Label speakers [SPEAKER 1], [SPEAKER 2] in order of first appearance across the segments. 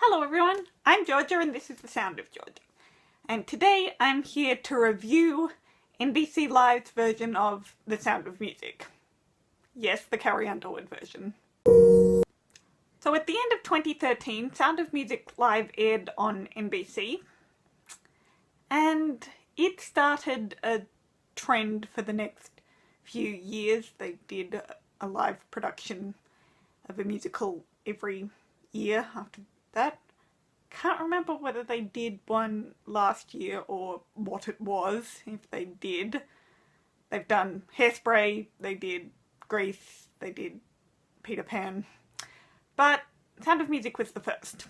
[SPEAKER 1] Hello everyone, I'm Georgia and this is The Sound of Georgia. And today I'm here to review NBC Live's version of The Sound of Music. Yes, the Carrie Underwood version. So at the end of 2013, Sound of Music Live aired on NBC. And it started a trend for the next few years. They did a live production of a musical every year after that. Can't remember whether they did one last year or what it was, if they did. They've done Hairspray, they did Grease, they did Peter Pan. But Sound of Music was the first.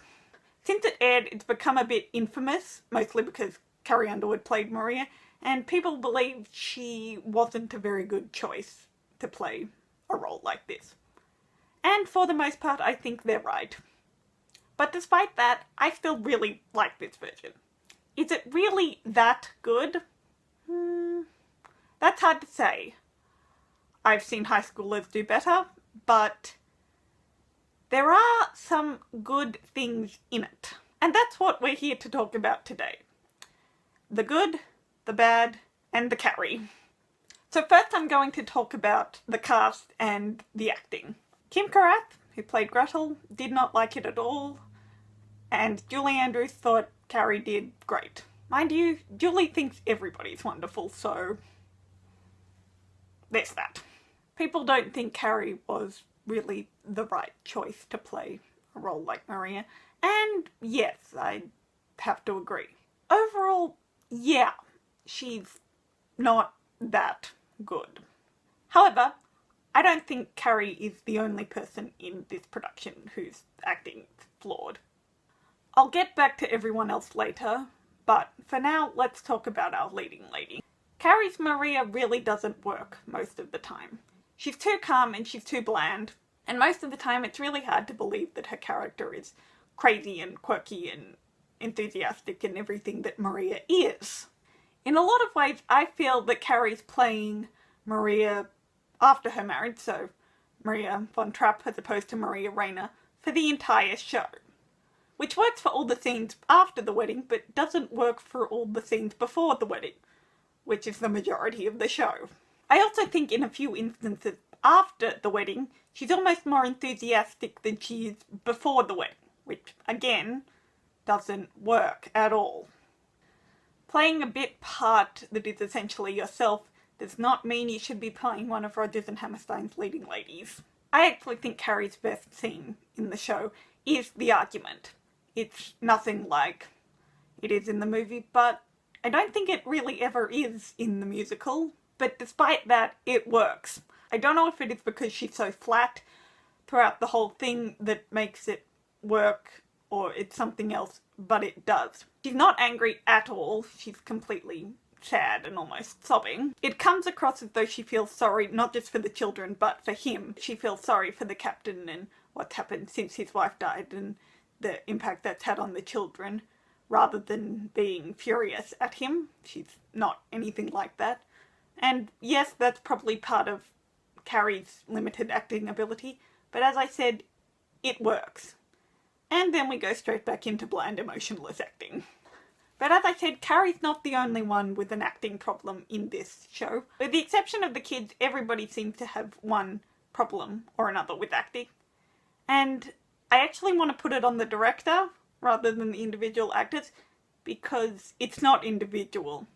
[SPEAKER 1] Since it aired, it's become a bit infamous, mostly because Carrie Underwood played Maria, and people believe she wasn't a very good choice to play a role like this. And for the most part, I think they're right. But despite that, I still really like this version. Is it really that good? That's hard to say. I've seen high schoolers do better, but there are some good things in it. And that's what we're here to talk about today. The good, the bad, and the Carrie. So first I'm going to talk about the cast and the acting. Kim Karath, who played Gretel, did not like it at all, and Julie Andrews thought Carrie did great. Mind you, Julie thinks everybody's wonderful, so there's that. People don't think Carrie was really the right choice to play a role like Maria, and yes, I have to agree. Overall, yeah, she's not that good. However, I don't think Carrie is the only person in this production whose acting is flawed. I'll get back to everyone else later, but for now, let's talk about our leading lady. Carrie's Maria really doesn't work most of the time. She's too calm and she's too bland, and most of the time it's really hard to believe that her character is crazy and quirky and enthusiastic and everything that Maria is. In a lot of ways, I feel that Carrie's playing Maria after her marriage, so Maria von Trapp as opposed to Maria Rayner, for the entire show. Which works for all the scenes after the wedding, but doesn't work for all the scenes before the wedding, which is the majority of the show. I also think in a few instances after the wedding, she's almost more enthusiastic than she is before the wedding, which, again, doesn't work at all. Playing a bit part that is essentially yourself does not mean you should be playing one of Rodgers and Hammerstein's leading ladies. I actually think Carrie's best scene in the show is the argument. It's nothing like it is in the movie, but I don't think it really ever is in the musical. But despite that, it works. I don't know if it is because she's so flat throughout the whole thing that makes it work, or it's something else, but it does. She's not angry at all. She's completely sad and almost sobbing. It comes across as though she feels sorry not just for the children, but for him. She feels sorry for the captain and what's happened since his wife died and the impact that's had on the children, rather than being furious at him. She's not anything like that. And yes, that's probably part of Carrie's limited acting ability, but as I said, it works. And then we go straight back into bland, emotionless acting. But as I said, Carrie's not the only one with an acting problem in this show. With the exception of the kids, everybody seems to have one problem or another with acting. And I actually want to put it on the director rather than the individual actors, because it's not individual.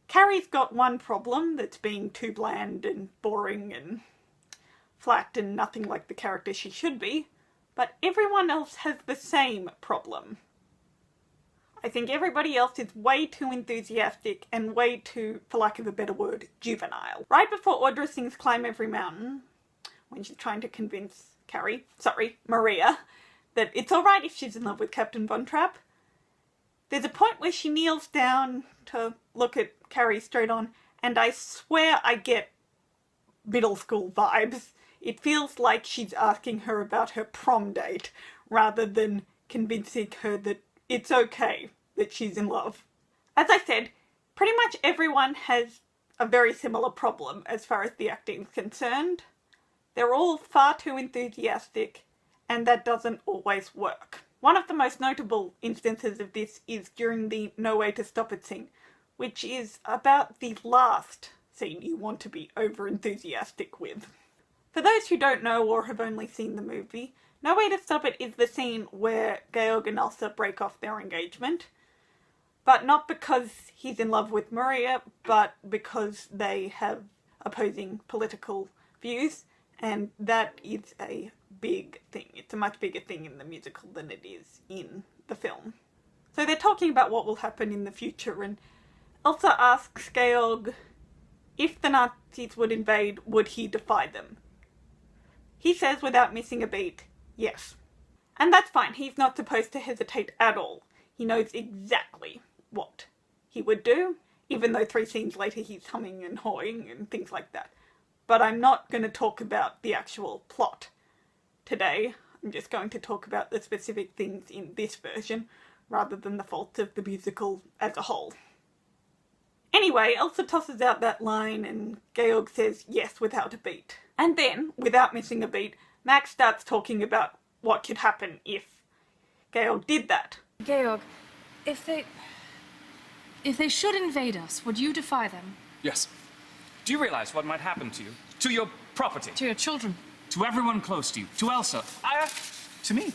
[SPEAKER 1] Carrie's got one problem, that's being too bland and boring and flat and nothing like the character she should be, but everyone else has the same problem. I think everybody else is way too enthusiastic and way too, for lack of a better word, juvenile. Right before Audra sings Climb Every Mountain, when she's trying to convince Maria, that it's alright if she's in love with Captain Von Trapp, there's a point where she kneels down to look at Carrie straight on, and I swear I get middle school vibes. It feels like she's asking her about her prom date, rather than convincing her that it's okay that she's in love. As I said, pretty much everyone has a very similar problem as far as the acting is concerned. They're all far too enthusiastic, and that doesn't always work. One of the most notable instances of this is during the No Way to Stop It scene, which is about the last scene you want to be over-enthusiastic with. For those who don't know or have only seen the movie, No Way to Stop It is the scene where Georg and Elsa break off their engagement, but not because he's in love with Maria, but because they have opposing political views, and that is a big thing. It's a much bigger thing in the musical than it is in the film. So they're talking about what will happen in the future, and Elsa asks Georg if the Nazis would invade, would he defy them? He says without missing a beat, yes. And that's fine, he's not supposed to hesitate at all. He knows exactly what he would do, even though 3 scenes later he's humming and hawing and things like that. But I'm not going to talk about the actual plot today. I'm just going to talk about the specific things in this version, rather than the faults of the musical as a whole. Anyway, Elsa tosses out that line and Georg says yes without a beat. And then, without missing a beat, Max starts talking about what could happen if Georg did that.
[SPEAKER 2] Georg, if they should invade us, would you defy them?
[SPEAKER 3] Yes. Do you realize what might happen to you? To your property?
[SPEAKER 2] To your children?
[SPEAKER 3] To everyone close to you? To Elsa? To me?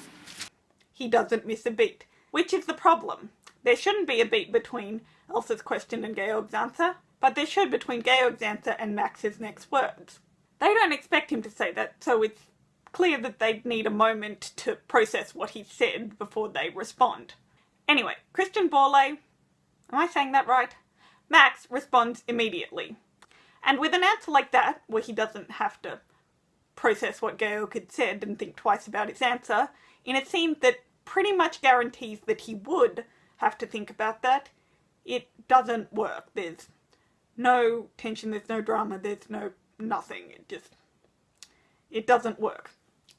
[SPEAKER 1] He doesn't miss a beat, which is the problem. There shouldn't be a beat between Elsa's question and Georg's answer, but there should between Georg's answer and Max's next words. They don't expect him to say that, so it's clear that they'd need a moment to process what he said before they respond. Anyway, Christian Borle, am I saying that right? Max responds immediately. And with an answer like that, where he doesn't have to process what Georg had said and think twice about his answer, in a scene that pretty much guarantees that he would have to think about that, it doesn't work. There's no tension, there's no drama, there's no nothing. It doesn't work.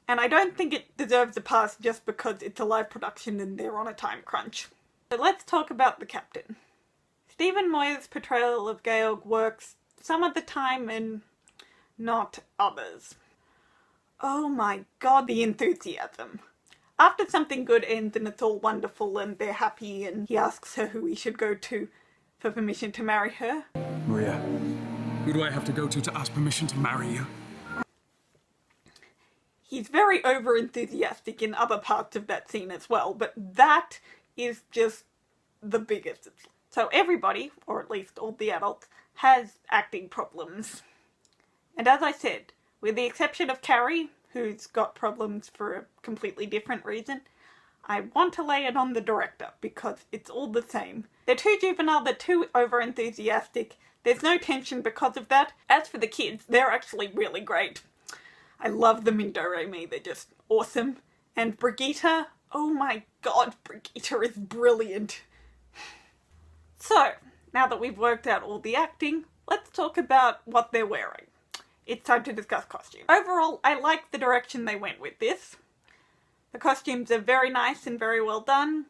[SPEAKER 1] And I don't think it deserves a pass just because it's a live production and they're on a time crunch. So let's talk about the captain. Stephen Moyer's portrayal of Georg works some of the time and not others. Oh my god, the enthusiasm. After something good ends and it's all wonderful and they're happy and he asks her who he should go to for permission to marry her.
[SPEAKER 3] Maria, who do I have to go to ask permission to marry you?
[SPEAKER 1] He's very over-enthusiastic in other parts of that scene as well, but that is just the biggest. So everybody, or at least all the adults, has acting problems. And as I said, with the exception of Carrie, who's got problems for a completely different reason, I want to lay it on the director, because it's all the same. They're too juvenile, they're too over-enthusiastic, there's no tension because of that. As for the kids, they're actually really great. I love them in Do-Re-Mi, they're just awesome. And Brigitte, oh my god, Brigitte is brilliant. So, now that we've worked out all the acting, let's talk about what they're wearing. It's time to discuss costumes. Overall, I like the direction they went with this. The costumes are very nice and very well done.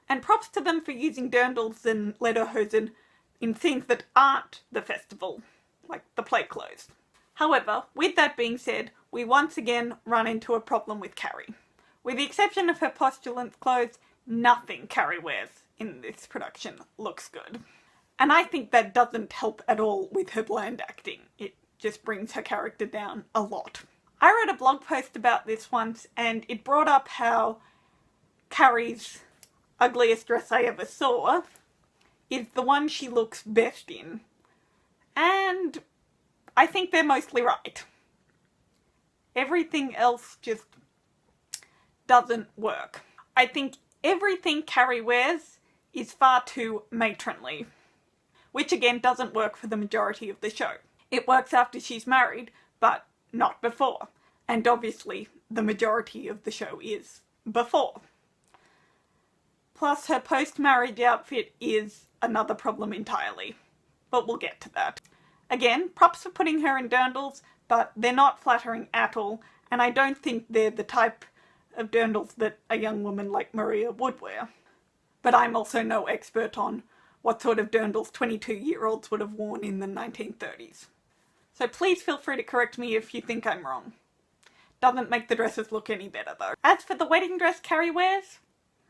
[SPEAKER 1] And props to them for using dirndls and lederhosen in things that aren't the festival, like the play clothes. However, with that being said, we once again run into a problem with Carrie. With the exception of her postulant clothes, nothing Carrie wears in this production looks good. And I think that doesn't help at all with her bland acting. It just brings her character down a lot. I wrote a blog post about this once and it brought up how Carrie's ugliest dress I ever saw is the one she looks best in. And I think they're mostly right. Everything else just doesn't work. I think everything Carrie wears is far too matronly, which again doesn't work for the majority of the show. It works after she's married, but not before. And obviously, the majority of the show is before. Plus, her post-marriage outfit is another problem entirely. But we'll get to that. Again, props for putting her in dirndls, but they're not flattering at all, and I don't think they're the type of dirndls that a young woman like Maria would wear. But I'm also no expert on what sort of dirndls 22-year-olds would have worn in the 1930s. So please feel free to correct me if you think I'm wrong. Doesn't make the dresses look any better though. As for the wedding dress Carrie wears,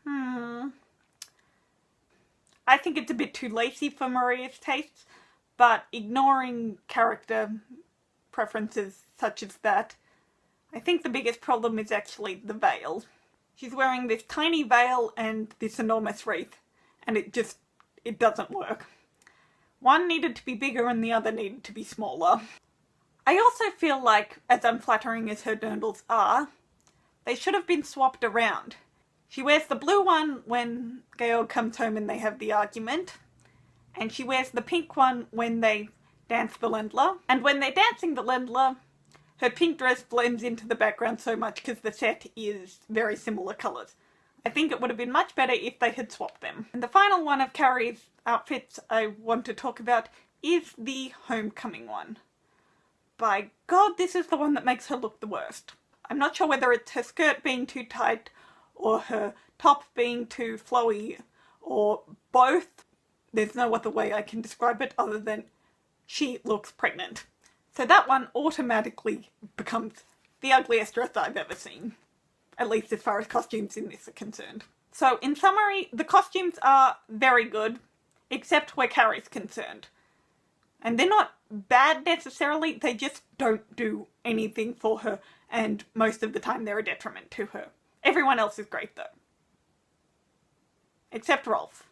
[SPEAKER 1] I think it's a bit too lacy for Maria's tastes, but ignoring character preferences such as that, I think the biggest problem is actually the veil. She's wearing this tiny veil and this enormous wreath, and it doesn't work. One needed to be bigger and the other needed to be smaller. I also feel like, as unflattering as her dirndls are, they should have been swapped around. She wears the blue one when Georg comes home and they have the argument, and she wears the pink one when they dance the Ländler. And when they're dancing the Ländler, her pink dress blends into the background so much because the set is very similar colours. I think it would have been much better if they had swapped them. And the final one of Carrie's outfits I want to talk about is the homecoming one. By God, this is the one that makes her look the worst. I'm not sure whether it's her skirt being too tight or her top being too flowy or both. There's no other way I can describe it other than she looks pregnant. So that one automatically becomes the ugliest dress I've ever seen. At least as far as costumes in this are concerned. So in summary, the costumes are very good, except where Carrie's concerned. And they're not bad necessarily, they just don't do anything for her, and most of the time they're a detriment to her. Everyone else is great though. Except Rolf.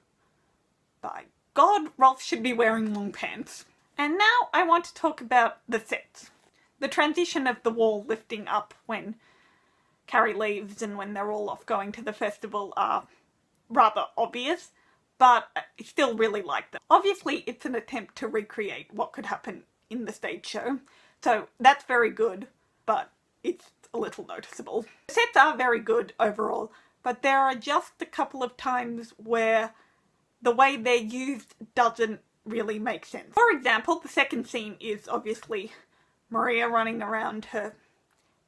[SPEAKER 1] By God, Rolf should be wearing long pants. And now I want to talk about the sets. The transition of the wall lifting up when Carrie leaves and when they're all off going to the festival are rather obvious, but I still really like them. Obviously, it's an attempt to recreate what could happen in the stage show, so that's very good, but it's a little noticeable. The sets are very good overall, but there are just a couple of times where the way they're used doesn't really make sense. For example, the second scene is obviously Maria running around her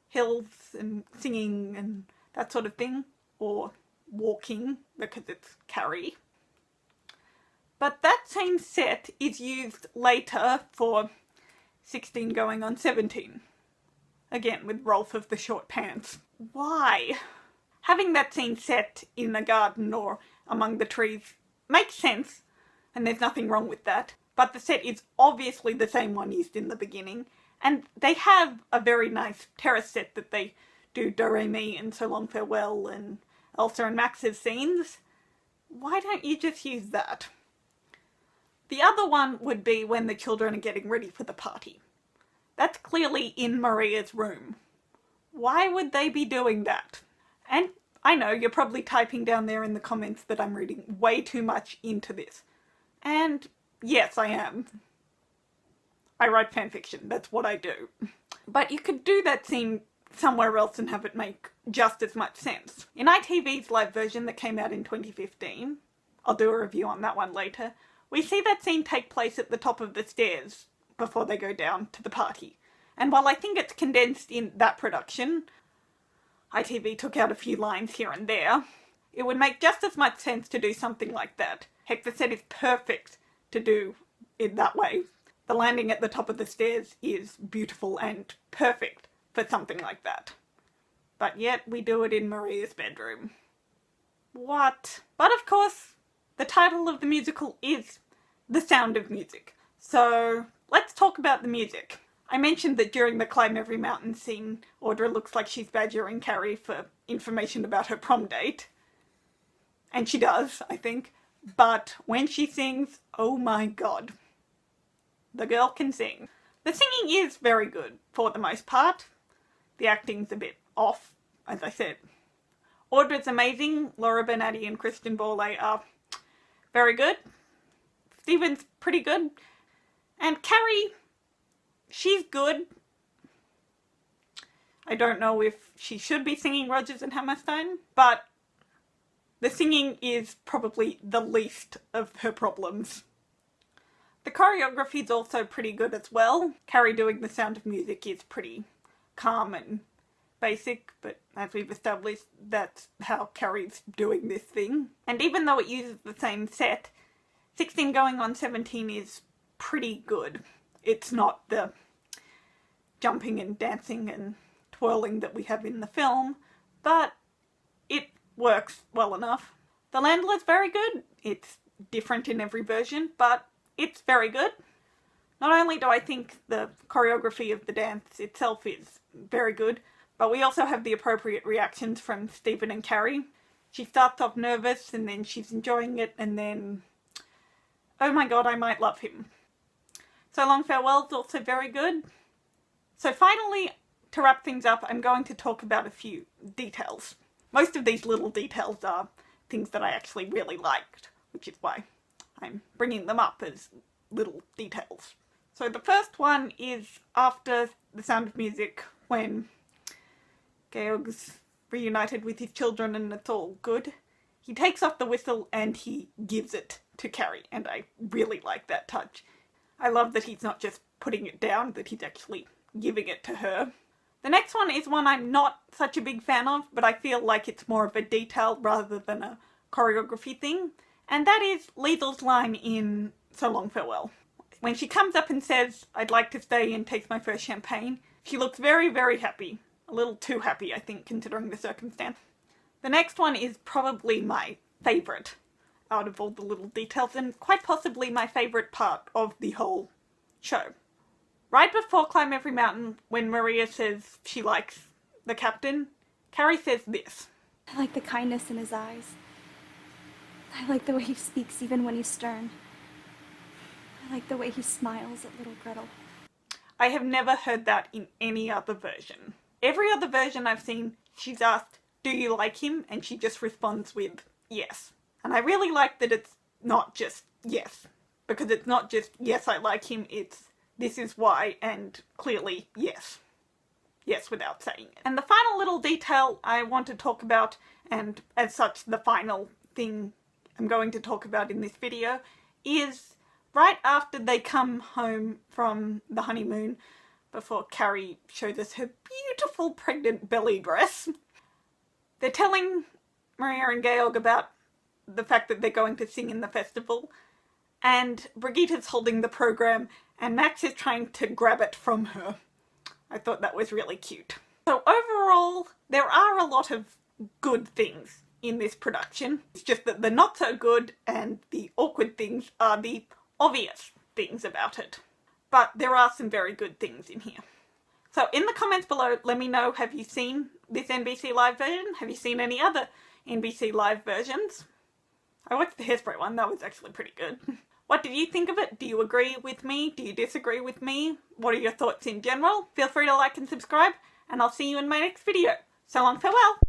[SPEAKER 1] hills and singing and that sort of thing, or walking because it's Carrie. But that same set is used later for 16 going on 17. Again, with Rolf of the short pants. Why? Having that scene set in a garden or among the trees makes sense, and there's nothing wrong with that. But the set is obviously the same one used in the beginning, and they have a very nice terrace set that they do Do Re Mi and So Long Farewell and Elsa and Max's scenes. Why don't you just use that? The other one would be when the children are getting ready for the party. That's clearly in Maria's room. Why would they be doing that? And I know you're probably typing down there in the comments that I'm reading way too much into this. And yes, I am. I write fanfiction, that's what I do. But you could do that scene somewhere else and have it make just as much sense. In ITV's live version that came out in 2015, I'll do a review on that one later, we see that scene take place at the top of the stairs before they go down to the party. And while I think it's condensed in that production, ITV took out a few lines here and there, it would make just as much sense to do something like that. Heck, the set is perfect to do it that way. The landing at the top of the stairs is beautiful and perfect for something like that. But yet we do it in Maria's bedroom. What? But of course, the title of the musical is The Sound of Music. So let's talk about the music. I mentioned that during the Climb Every Mountain scene, Audra looks like she's badgering Carrie for information about her prom date. And she does, I think. But when she sings, oh my god. The girl can sing. The singing is very good, for the most part. The acting's a bit off, as I said. Audra's amazing. Laura Bernardi and Kristen Borley are very good. Stephen's pretty good. And Carrie, she's good. I don't know if she should be singing Rodgers and Hammerstein, but the singing is probably the least of her problems. The choreography is also pretty good as well. Carrie doing The Sound of Music is pretty calm and basic, but as we've established, that's how Carrie's doing this thing. And even though it uses the same set, 16 going on 17 is pretty good. It's not the jumping and dancing and twirling that we have in the film, but it works well enough. The Landler's very good. It's different in every version, but it's very good. Not only do I think the choreography of the dance itself is very good, but we also have the appropriate reactions from Stephen and Carrie. She starts off nervous, and then she's enjoying it, and then, oh my god, I might love him. So Long Farewell's also very good. So finally, to wrap things up, I'm going to talk about a few details. Most of these little details are things that I actually really liked, which is why I'm bringing them up as little details. So the first one is after The Sound of Music, when Georg's reunited with his children and it's all good. He takes off the whistle and he gives it to Carrie, and I really like that touch. I love that he's not just putting it down, that he's actually giving it to her. The next one is one I'm not such a big fan of, but I feel like it's more of a detail rather than a choreography thing, and that is Liesel's line in So Long Farewell. When she comes up and says, "I'd like to stay," and takes my first champagne, she looks very, very happy. A little too happy, I think, considering the circumstance. The next one is probably my favourite out of all the little details, and quite possibly my favourite part of the whole show. Right before Climb Every Mountain, when Maria says she likes the captain, Carrie says this.
[SPEAKER 4] I like the kindness in his eyes. I like the way he speaks even when he's stern. I like the way he smiles at little Gretel.
[SPEAKER 1] I have never heard that in any other version. Every other version I've seen, she's asked, "Do you like him?" and she just responds with, "Yes." And I really like that it's not just yes. Because it's not just, "Yes, I like him," it's, "This is why," and clearly, yes. Yes, without saying it. And the final little detail I want to talk about, and as such the final thing I'm going to talk about in this video, is right after they come home from the honeymoon, before Carrie shows us her beautiful pregnant belly dress, they're telling Maria and Georg about the fact that they're going to sing in the festival, and Brigitte's holding the program, and Max is trying to grab it from her. I thought that was really cute. So overall, there are a lot of good things in this production. It's just that the not so good and the awkward things are the obvious things about it. But there are some very good things in here. So in the comments below, let me know, have you seen this NBC Live version? Have you seen any other NBC Live versions? I watched the Hairspray one, that was actually pretty good. What did you think of it? Do you agree with me? Do you disagree with me? What are your thoughts in general? Feel free to like and subscribe, and I'll see you in my next video. So long, farewell!